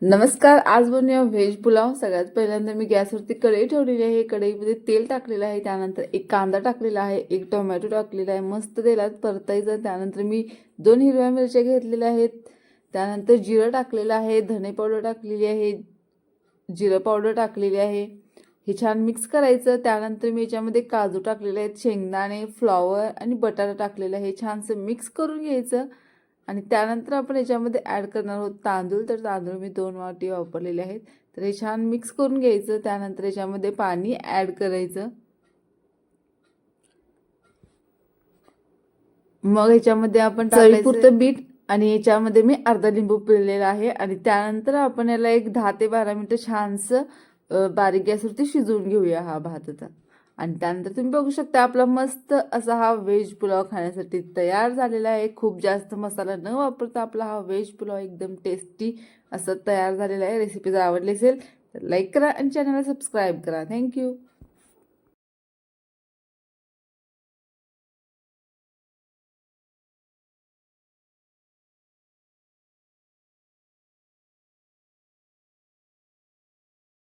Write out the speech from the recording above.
नमस्कार. आज बनवूया व्हेज पुलाव. सगळ्यात पहिल्यांदा मी गॅसवरती कढई ठेवलेली आहे. कढईमध्ये तेल टाकलेलं आहे. त्यानंतर एक कांदा टाकलेला आहे, एक टोमॅटो टाकलेला आहे. मस्त तेलात परतायचं. त्यानंतर मी 2 हिरव्या मिरच्या घेतलेल्या आहेत. त्यानंतर जिरं टाकलेलं आहे, धने पावडर टाकलेली आहे, जिरं पावडर टाकलेली आहे. हे छान मिक्स करायचं. त्यानंतर मी याच्यामध्ये काजू टाकलेले आहेत, शेंगदाणे, फ्लॉवर आणि बटाटा टाकलेला आहे. हे छानसं मिक्स करून घ्यायचं. आणि त्यानंतर आपण याच्यामध्ये ॲड करणार आहोत तांदूळ. तर तांदूळ मी 2 वाटी वापरलेले आहेत. तर हे छान मिक्स करून घ्यायचं. त्यानंतर याच्यामध्ये पाणी ॲड करायचं. मग ह्याच्यामध्ये आपण चवीपुरतं बीट आणि याच्यामध्ये मी अर्धा लिंबू पिळलेला आहे. आणि त्यानंतर आपण याला एक 10 ते 12 मिनिटं छानसं बारीक गॅसवरती शिजवून घेऊया हा भात आता. आणि त्यानंतर तुम्ही बघू शकता आपला मस्त असा हा व्हेज पुलाव खाण्यासाठी तयार झालेला आहे. खूप जास्त मसाला न वापरता आपला हा व्हेज पुलाव एकदम टेस्टी असं तयार झालेला आहे. रेसिपी जर आवडली असेल तर लाईक करा आणि चॅनलला सबस्क्राईब करा. थँक्यू.